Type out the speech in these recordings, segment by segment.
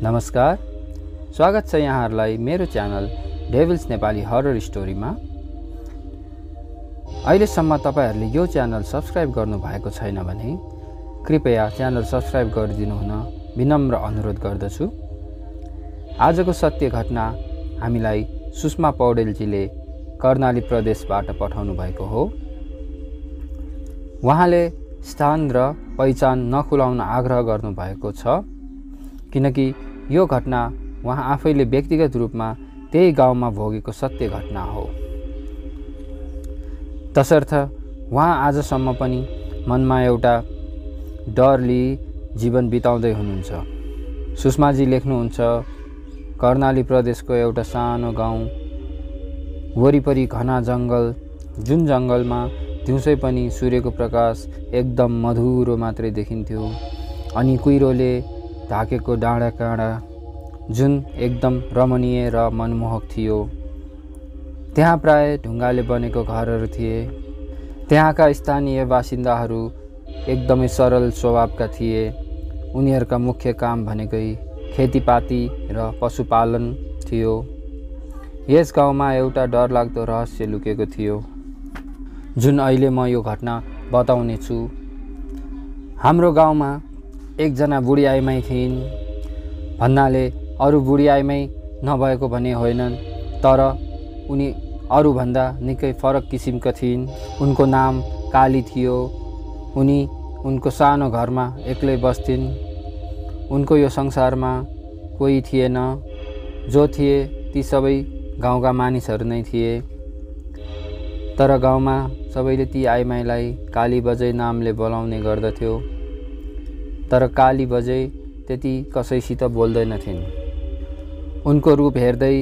नमस्कार, स्वागत छ यहाँहरूलाई मेरो च्यानल डेभिल्स नेपाली हरर स्टोरीमा। अहिलेसम्म तपाईहरूले यो च्यानल सब्स्क्राइब गर्नु भएको छैन भने कृपया च्यानल सब्स्क्राइब गरिदिनु हुन विनम्र अनुरोध गर्दछु। आजको सत्य घटना हामीलाई सुषमा पौडेलजीले कर्णाली प्रदेशबाट पठाउनु भएको हो। उहाँले स्थान र पहिचान नखुलाउन आग्रह गर्नुभएको छ, किनकि यो घटना उहाँ आफैले व्यक्तिगत रूपमा त्यही गाउँमा भोगेको सत्य घटना हो। तसर्थ उहाँ आजसम्म पनि मनमा एउटा डर लिई जीवन बिताउँदै हुनुहुन्छ। सुषमाजी लेख्नुहुन्छ, कर्णाली प्रदेशको एउटा सानो गाउँ, वरिपरि घना जङ्गल, जुन जङ्गलमा दिउँसै पनि सूर्यको प्रकाश एकदम मधुरो मात्रै देखिन्थ्यो, अनि कुहिरोले ढाकेको डाँडा काँडा जुन एकदम रमणीय र मनमोहक थियो। त्यहाँ प्राय ढुङ्गाले बनेको घरहरू थिए। त्यहाँका स्थानीय बासिन्दाहरू एकदमै सरल स्वभावका थिए। उनीहरूका मुख्य काम भनेकै खेतीपाती र पशुपालन थियो। यस गाउँमा एउटा डरलाग्दो रहस्य लुकेको थियो, जुन अहिले म यो घटना बताउने छु। हाम्रो गाउँमा एकजना बुढी आइमाई थिइन्। भन्नाले अरू बुढी आइमाई नभएको भने होइनन्, तर उनी अरूभन्दा निकै फरक किसिमका थिइन्। उनको नाम काली थियो। उनी उनको सानो घरमा एक्लै बस्थिन्। उनको यो संसारमा कोही थिएन। जो थिए ती सबै गाउँका मानिसहरू नै थिए। तर गाउँमा सबैले ती आइमाईलाई काली बजै नामले बोलाउने गर्दथ्यो। तर काली बजै त्यति कसैसित बोल्दैनथिन्। उनको रूप हेर्दै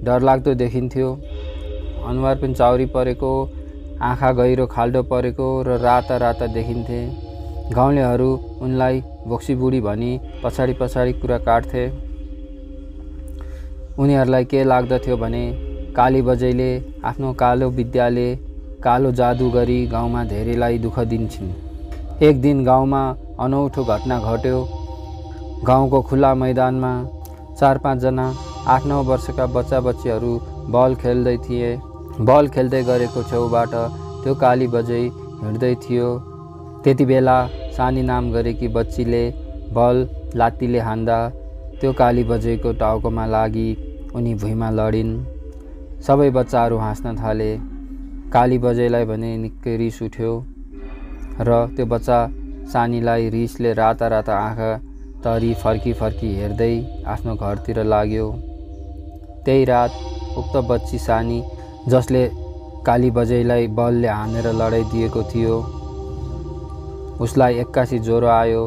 डरलाग्दो देखिन्थ्यो। अनुहार पनि चाउरी परेको, आँखा गहिरो खाल्डो परेको र राता राता देखिन्थे। गाउँलेहरू उनलाई बोक्सी बुढी भनी पछाडि पछाडि कुरा काट्थे। उनीहरूलाई के लाग्दथ्यो भने काली बजैले आफ्नो कालो विद्याले कालो जादु गरी गाउँमा धेरैलाई दुःख दिन्छन्। एक दिन गाउँमा अनौठो घटना घट्यो। गाउँको खुला मैदानमा 4-5 जना 8-9 वर्षका बच्चा बच्चीहरू बल खेल्दै थिए। बल खेल्दै गरेको छेउबाट त्यो काली बजै हिँड्दै थियो। त्यति बेला सानी नाम गरेकी बच्चीले बल लात्तीले हान्दा त्यो काली बजैको टाउकोमा लागि उनी भुइँमा लडिन्। सबै बच्चाहरू हाँस्न थाले। काली बजैलाई भने निकै रिस उठ्यो र त्यो बच्चा सानीलाई रिसले राता राता आँखा तरी फर्की फर्की हेर्दै आफ्नो घरतिर लाग्यो। त्यही रात उक्त बच्ची सानी, जसले काली बजैलाई बलले हानेर लडाइदिएको थियो, उसलाई एक्कासी ज्वरो आयो।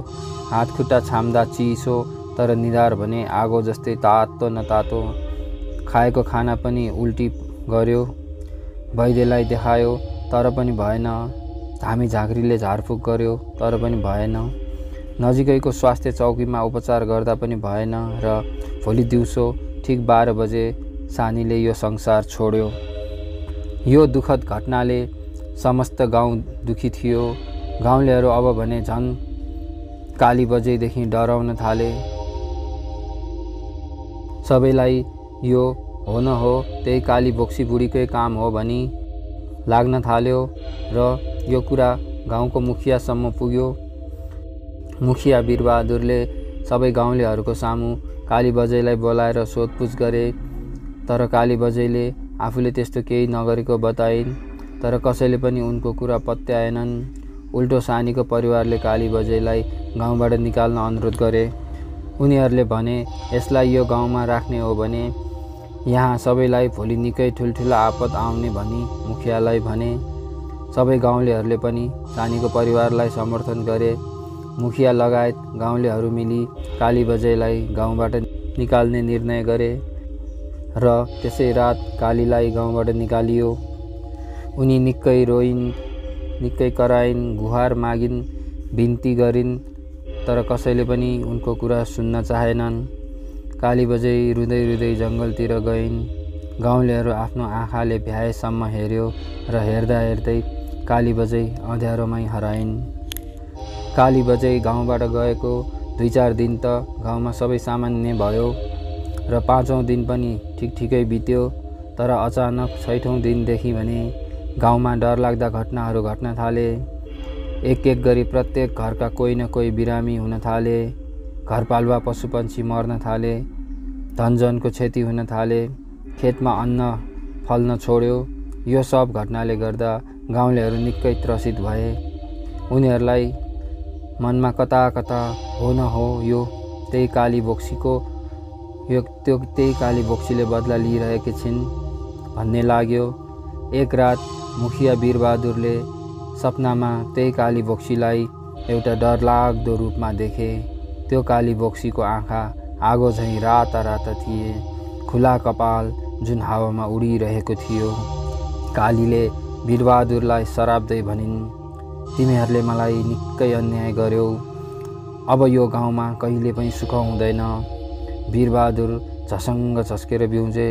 हात खुट्टा छाम्दा चिसो, तर निधार भने आगो जस्तै तातो न तातो। खाएको खाना पनि उल्टी गर्यो। वैद्यलाई देखायो तर पनि भएन। धामी झाँक्रीले झारफुक गर्यो तर पनि भएन। नजिकैको स्वास्थ्य चौकीमा उपचार गर्दा पनि भएन र भोलि दिउँसो ठिक 12 बजे सानीले यो संसार छोड्यो। यो दुःखद घटनाले समस्त गाउँ दुखी थियो। गाउँलेहरू अब भने झन् काली बजैदेखि डराउन थाले। सबैलाई यो हो न हो त्यही काली बोक्सी बुढीकै काम हो भनी लाग्न थाल्यो र यो कुरा गाउँको मुखियासम्म पुग्यो। मुखिया वीरबहादुरले सबै गाउँलेहरूको सामु काली बजैलाई बोलाएर सोधपुछ गरे, तर काली बजैले आफूले त्यस्तो केही नगरेको बताइन्। तर कसैले पनि उनको कुरा पत्याएनन्। उल्टो सानीको परिवारले काली बजैलाई गाउँबाट निकाल्न अनुरोध गरे। उनीहरूले भने यसलाई यो गाउँमा राख्ने हो भने यहाँ सबैलाई भोलि निकै ठुल्ठुला आपद आउने भनी मुखियालाई भने। सबै गाउँलेहरूले पनि सानीको परिवारलाई समर्थन गरे। मुखिया लगायत गाउँलेहरू मिली काली बजैलाई गाउँबाट निकाल्ने निर्णय गरे र त्यसै रात कालीलाई गाउँबाट निकालियो। उनी निकै रोइन्, निकै कराइन्, गुहार मागिन्, बिन्ती गरिन्, तर कसैले पनि उनको कुरा सुन्न चाहेनन्। काली बजै रुँदै रुँदै जङ्गलतिर गइन्। गाउँलेहरू आफ्नो आँखाले भ्याएसम्म हेर्यो र हेर्दा हेर्दै काली बजै अँध्यारोमै हराइन्। काली बजै गाउँबाट गएको 2-4 दिन त गाउँमा सबै सामान्य भयो र 5औं दिन पनि ठिकै बित्यो। तर अचानक 6औं दिनदेखि भने गाउँमा डरलाग्दा घटनाहरू घट्न थाले। एक गरी प्रत्येक घरका कोही न कोही बिरामी हुन थाले। घरपालुवा पशुपन्छी मर्न थाले। धनजनको क्षति हुन थाले। खेतमा अन्न फल्न छोड्यो। यो सब घटनाले गर्दा गाउँलेहरू निकै त्रसित भए। उनीहरूलाई मनमा कता हो न हो यो त्यही काली बोक्सीले बदला लिइरहेकी छिन् भन्ने लाग्यो। एक रात मुखिया वीरबहादुरले सपनामा त्यही काली बोक्सीलाई एउटा डरलाग्दो रूपमा देखे। त्यो काली बोक्सीको आँखा आगो झैँ राता थिए। खुला कपाल जुन हावामा उडिरहेको थियो। कालीले वीरबहादुरलाई सराप्दै भनिन्, तिमीहरूले मलाई निकै अन्याय गर्यौ। अब यो गाउँमा कहिले पनि सुख हुँदैन। वीरबहादुर झसङ्ग झस्केर बिउजे।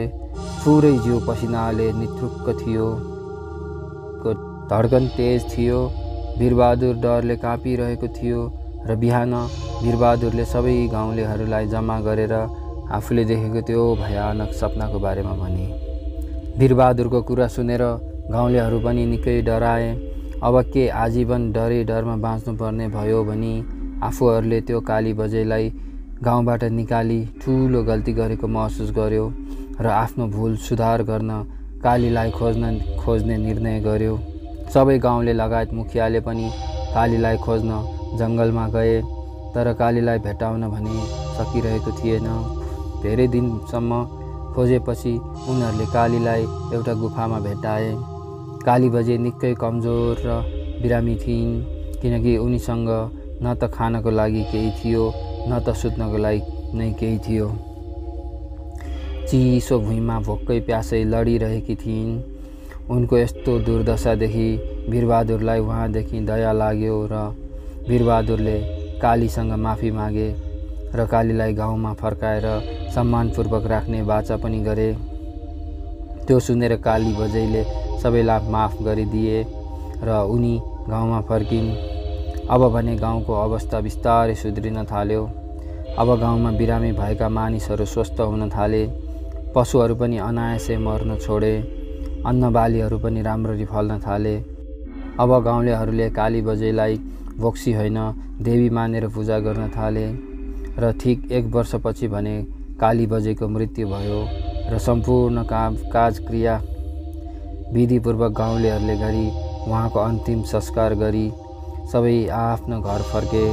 पुरै जिउ पसिनाले निथुक्क थियो। धड्कन तेज थियो। वीरबहादुर डरले काँपिरहेको थियो र बिहान वीरबहादुरले सबै गाउँलेहरूलाई जम्मा गरेर आफूले देखेको त्यो भयानक सपनाको बारेमा भने। वीरबहादुरको कुरा सुनेर गाउँलेहरू पनि निकै डराए। अब के आजीवन डरमा बाँच्नुपर्ने भयो भनी आफूहरूले त्यो काली बजैलाई गाउँबाट निकाली ठुलो गल्ती गरेको महसुस गर्यो र आफ्नो भुल सुधार गर्न कालीलाई खोज्ने निर्णय गर्यो। सबै गाउँले लगायत मुखियाले पनि कालीलाई खोज्न जङ्गलमा गए। तर कालीलाई भेटाउन भने सकिरहेको थिएन। धेरै दिनसम्म खोजेपछि उनीहरूले कालीलाई एउटा गुफामा भेटाए। काली बजे निकै कमजोर र बिरामी थिइन्, किनकि उनीसँग न त खानको लागि केही थियो न त सुत्नको लागि नै केही थियो। चिसो भुइँमा भोकै प्यासै लडिरहेकी थिइन्। उनको यस्तो दुर्दशादेखि वीरबहादुरलाई उहाँदेखि दया लाग्यो र वीरबहादुरले कालीसँग माफी मागे र कालीलाई गाउँमा फर्काएर सम्मानपूर्वक राख्ने वाचा पनि गरे। त्यो सुनेर काली बजैले सबैलाई माफ गरिदिए र उनी गाउँमा फर्किन्। अब भने गाउँको अवस्था बिस्तारै सुध्रिन थाल्यो। अब गाउँमा बिरामी भएका मानिसहरू स्वस्थ हुन थाले। पशुहरू पनि अनायासै मर्न छोडे। अन्नबालीहरू पनि राम्ररी फल्न थाले। अब गाउँलेहरूले काली बजैलाई बोक्सी होइन देवी मानेर पूजा गर्न थाले र ठिक 1 वर्षपछि भने काली बजैको मृत्यु भयो र सम्पूर्ण काजक्रिया विधिपूर्वक गाउँलेहरूले गरी उहाँको अन्तिम संस्कार गरी सबै आफ्नो घर फर्के।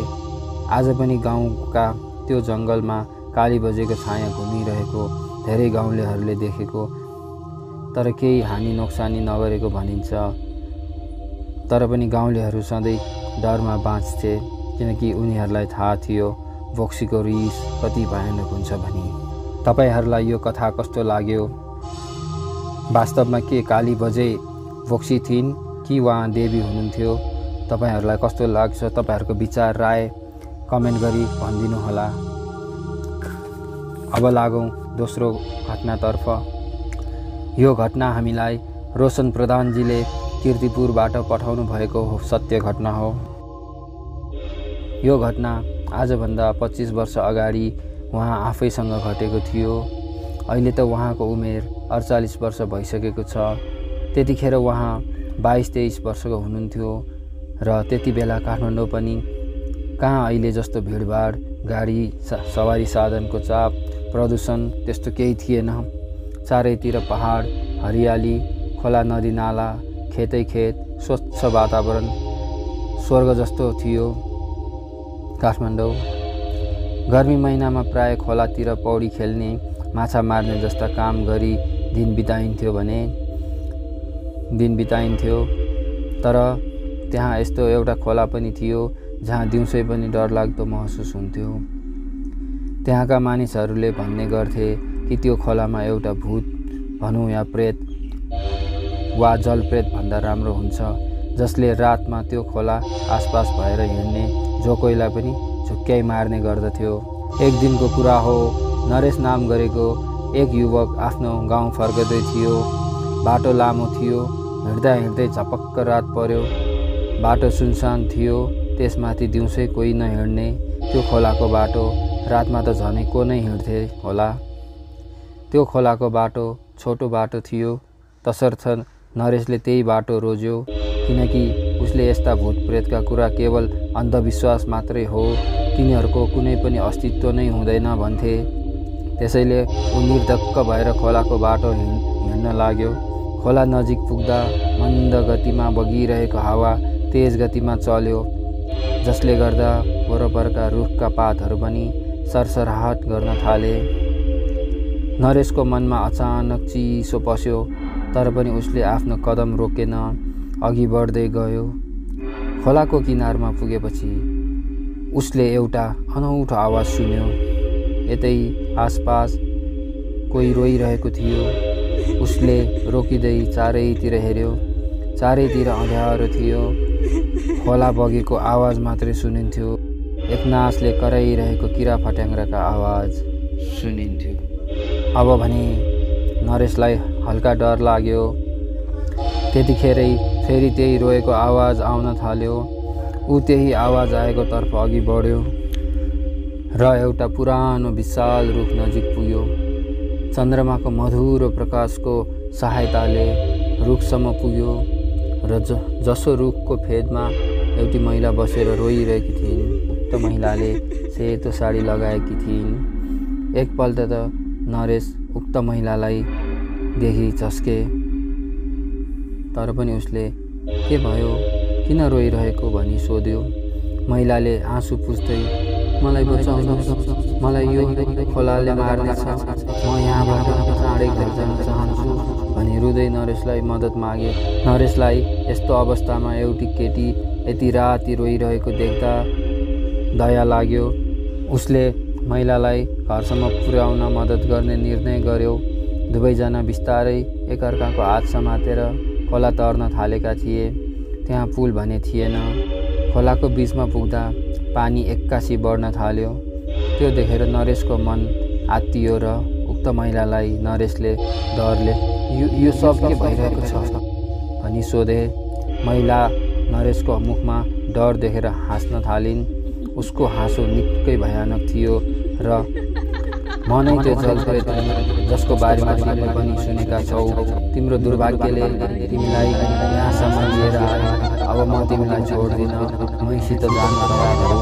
आज पनि गाउँका त्यो जङ्गलमा काली बजैको छाया घुमिरहेको धेरै गाउँलेहरूले देखेको, तर केही हानि नोक्सानी नगरेको भनिन्छ। तर पनि गाउँलेहरू सधैँ डरमा बाँच्थे, किनकि उनीहरूलाई थाहा थियो बोक्सीको रिस कति भयानक हुन्छ भनी। तपाईहरूलाई यो कथा कस्तो लाग्यो? वास्तवमा के काली बजै बोक्सी थिइन् कि उहाँ देवी हुनुहुन्थ्यो? तपाईहरूलाई कस्तो लाग्छ? तपाईहरूको विचार राय कमेन्ट गरी भनिदिनु होला। अब लागौँ दोस्रो घटनातर्फ। यो घटना हामीलाई रोशन प्रधानजीले कीर्तिपुरबाट पठाउनु भएको सत्य घटना हो। यो घटना आजभन्दा 25 वर्ष अगाडि उहाँ आफैसँग घटेको थियो। अहिले त उहाँको उमेर 48 वर्ष भइसकेको छ। त्यतिखेर उहाँ 22-23 वर्षको हुनुहुन्थ्यो र त्यति बेला काठमाडौँ पनि कहाँ अहिले जस्तो भिडभाड, गाडी सवारी साधनको चाप, प्रदूषण त्यस्तो केही थिएन। चारैतिर पहाड, हरियाली, खोला नदी नाला, खेतै खेत, स्वच्छ वातावरण, स्वर्ग जस्तो थियो काठमाडौँ। गर्मी महिनामा प्राय खोलातिर पौडी खेल्ने, माछा मार्ने जस्ता काम गरी दिन बिताइन्थ्यो। तर त्यहाँ यस्तो एउटा खोला पनि थियो जहाँ दिउँसै पनि डरलाग्दो महसुस हुन्थ्यो। त्यहाँका मानिसहरूले भन्ने गर्थे कि त्यो खोलामा एउटा भूत भनौँ या प्रेत वा जलप्रेत भन्दा राम्रो हुन्छ, जसले रातमा त्यो खोला आसपास भएर हिँड्ने जो कोहीलाई पनि झुक्क्याइ मार्ने गर्दथ्यो। एक दिनको कुरा हो, नरेश नाम गरेको एक युवक आफ्नो गाउँ फर्कदै थियो। बाटो लामो थियो। हिँड्दा हिँड्दै झपक्क रात पर्यो। बाटो सुनसान थियो। त्यसमाथि दिउँसै कोही नहिँड्ने, त्यो खोलाको बाटो रातमा त झनै को नै हिँड्थे होला। त्यो खोलाको बाटो छोटो बाटो थियो, तसर्थ नरेशले त्यही बाटो रोज्यो, किनकि उसले यस्ता भूत प्रेतका कुरा केवल अन्धविश्वास मात्रै हो, तिनीहरूको कुनै पनि अस्तित्व नै हुँदैन भन्थे। त्यसैले ऊ निर्धक्क भएर खोलाको बाटो हिँड्न लाग्यो। खोला नजिक पुग्दा मन्द गतिमा बगिरहेको हावा तेज गतिमा चल्यो, जसले गर्दा वरपरका रुखका पातहरू पनि सरसराहट गर्न थाले। नरेशको मनमा अचानक चिसो पस्यो, तर पनि उसले आफ्नो कदम रोकेन, अघि बढ्दै गयो। खोलाको किनारमा पुगेपछि उसले एउटा अनौठो आवाज सुन्यो। यतै आसपास कोही रोइरहेको थियो। उसले रोकिँदै चारैतिर हेर्यो, चारैतिर अँध्यारो थियो। खोला बगेको आवाज मात्रै सुनिन्थ्यो, एकनासले कराइरहेको किरा फट्याङ्ग्राका आवाज सुनिन्थ्यो। अब भने नरेशलाई हल्का डर लाग्यो। त्यतिखेरै फेरि त्यही रोएको आवाज आउन थाल्यो। ऊ त्यही आवाज आएको तर्फ अघि बढ्यो र एउटा पुरानो विशाल रुख नजिक पुग्यो। चन्द्रमाको मधुरो प्रकाशको सहायताले रुखसम्म पुग्यो र जसो रुखको फेदमा एउटी महिला बसेर रोइरहेकी थिइन्। उक्त महिलाले सेतो साडी लगाएकी थिइन्। एकपल्ट त नरेश उक्त महिलालाई देखि झस्के, तर पनि उसले के भयो, किन रोइरहेको भनी सोध्यो। महिलाले आँसु पुस्दै, मलाई बचाउनुहोस्, मलाई यो खोलाले मार्नेछ, म यहाँबाट चाँडै घर जान चाहन्छु भनी रुँदै नरेशलाई मद्दत मागे। नरेशलाई यस्तो अवस्थामा एउटी केटी यति राति रोइरहेको देख्दा दया लाग्यो। उसले महिलालाई घरसम्म पुर्याउन मद्दत गर्ने निर्णय गर्यो। दुवैजना बिस्तारै एकअर्काको हात समातेर खोला तर्न थालेका थिए। त्यहाँ पुल भने थिएन। खोलाको बिचमा पुग्दा पानी एक्कासी बढ्न थाल्यो। त्यो देखेर नरेशको मन आत्तियो र उक्त महिलालाई नरेशले डरले यो सब के भइरहेको छ भनी सोधे। महिला नरेशको मुखमा डर देखेर हाँस्न थालिन्। उसको हाँसो निकै भयानक थियो र म नै त्यो जलप्रेत जसको बारेमा तिमीले पनि सुनेका छौ। तिम्रो दुर्भाग्यले तिमीलाई यहाँसम्म लिएर आयो। अब म तिमीलाई छोड्दिन, मैसित जान तयार हो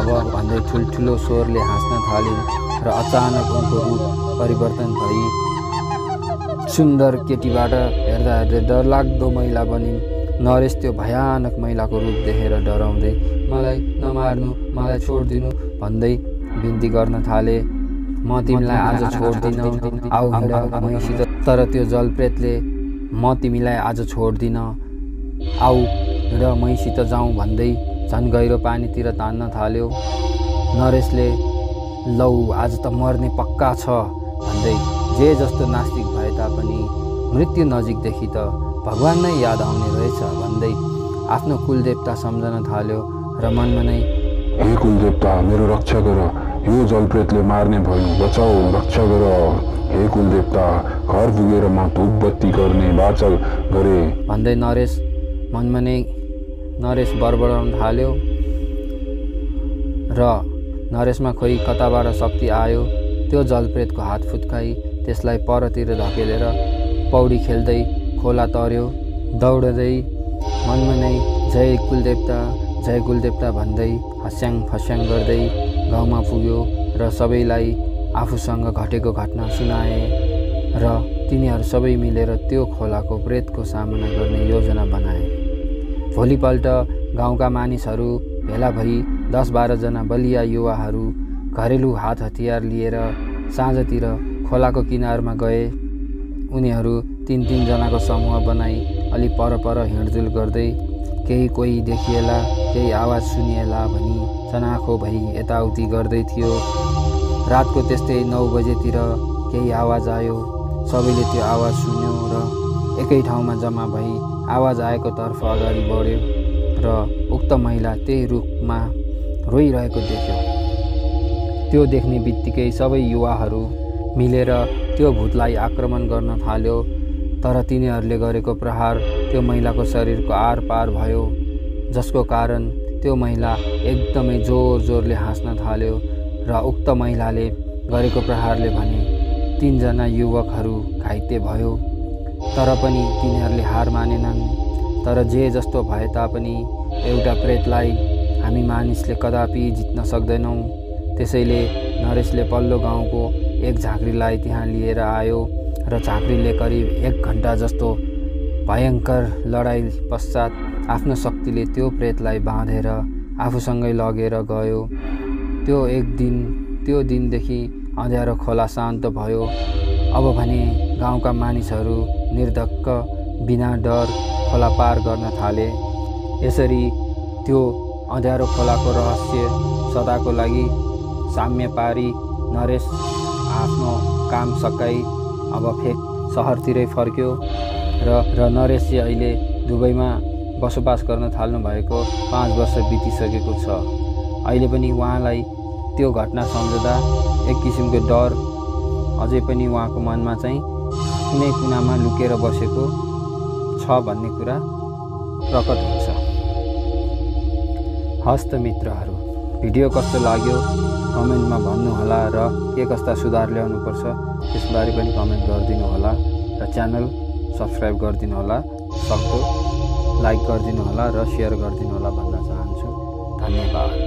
अब भन्दै ठुल्ठुलो स्वरले हाँस्न थालिन् र अचानक उनको रूप परिवर्तन भई सुन्दर केटीबाट हेर्दा हेर्दै डरलाग्दो महिला बनिन्। नरेश त्यो भयानक महिलाको रूप देखेर डराउँदै मलाई नमार्नु, मलाई छोडिदिनु भन्दै बिन्ती गर्न थाले। म तिमीलाई आज छोड्दिन, आऊ हिँड मैसित। तर त्यो जलप्रेतले म तिमीलाई आज छोड्दिन, आऊ हिँड मैसित जाउँ भन्दै झन् गहिरो पानीतिर तान्न थाल्यो। नरेशले लौ आज त मर्ने पक्का छ भन्दै जे जस्तो नास्तिक भए तापनि मृत्यु नजिकदेखि त भगवान नै याद आउने रहेछ भन्दै आफ्नो कुलदेवता सम्झन थाल्यो र मनमा नै, हे कुलदेवता मेरो रक्षा गर, यो जलप्रेतले मार्ने भयो, बचाऊ, रक्षा गर। हे कुलदेवता घर पुगेर म धूप बत्ती गर्ने वाचा गरे भन्दै नरेश मनमा नै बडबडाउन थाल्यो र नरेशमा खोइ कताबाट शक्ति आयो। त्यो जलप्रेतको हात फुत्काई त्यसलाई परतिर धकेलेर पौडी खेल्दै खोला तर्यो। दौडदै मनमा नै जय कुलदेवता भन्दै हस्याङ फस्याङ गर्दै गाउँमा पुग्यो र सबैलाई आफूसँग घटेको घटना सुनाए र तिनीहरू सबै मिलेर त्यो खोलाको प्रेतको सामना गर्ने योजना बनाए। भोलिपल्ट गाउँका मानिसहरू भेला भई 10-12 जना बलिया युवाहरू घरेलु हात हतियार लिएर साँझतिर खोलाको किनारमा गए। उनीहरू 3-3 जनाको समूह बनाई अलि परपर हिँडडुल गर्दै कोही देखिएला, केही आवाज सुनिएला भनी चनाखो भई यताउति गर्दै थियो। रातको त्यस्तै 9 बजेतिर केही आवाज आयो। सबैले त्यो आवाज सुन्यो र एकै ठाउँमा जम्मा भई आवाज आएको तर्फ अगाडि बढ्यो र उक्त महिला त्यही रुखमा रोइरहेको देख्यो। त्यो देख्ने बित्तिकै सबै युवाहरू मिलेर त्यो भूतलाई आक्रमण गर्न थाल्यो, तर तिनीहरूले गरेको प्रहार त्यो महिलाको शरीरको आरपार भयो, जसको कारण त्यो महिला एकदमै जोरले हाँस्न थाल्यो र उक्त महिलाले गरेको प्रहारले भने 3 जना युवकहरू घाइते भयो। तर पनि तिनीहरूले हार मानेनन्। तर जे जस्तो भए तापनि एउटा प्रेतलाई हामी मानिसले कदापि जित्न सक्दैनौँ। त्यसैले नरेशले पल्लो गाउँको एक झाँक्रीलाई त्यहाँ लिएर आयो र झाँक्रीले करिब 1 घण्टा जस्तो भयङ्कर लडाइँ पश्चात आफ्नो शक्तिले त्यो प्रेतलाई बाँधेर आफूसँगै लगेर गयो। त्यो दिनदेखि अँध्यारो खोला शान्त भयो। अब भने गाउँका मानिसहरू निर्धक्क बिना डर खोला पार गर्न थाले। यसरी त्यो अँध्यारो खोलाको रहस्य सदाको लागि साम्य पारी नरेश आफ्नो काम सकाई अब फेरि सहरतिरै फर्क्यो र नरेश चाहिँ अहिले दुबईमा बसोबास गर्न थाल्नु भएको 5 वर्ष बितिसकेको छ। अहिले पनि उहाँलाई त्यो घटना सम्झँदा एक किसिमको डर अझै पनि उहाँको मनमा चाहिँ कुनै कुनामा लुकेर बसेको छ भन्ने कुरा प्रकट हुन्छ। हस्त मित्रहरू, भिडियो कस्तो लाग्यो कमेन्टमा भन्नुहोला र के कस्ता सुधार ल्याउनुपर्छ त्यसबारे पनि कमेन्ट गरिदिनु होला र च्यानल सब्स्क्राइब गरिदिनु होला, सक्दो लाइक गरिदिनु होला र सेयर गरिदिनु होला भन्न चाहन्छु। धन्यवाद।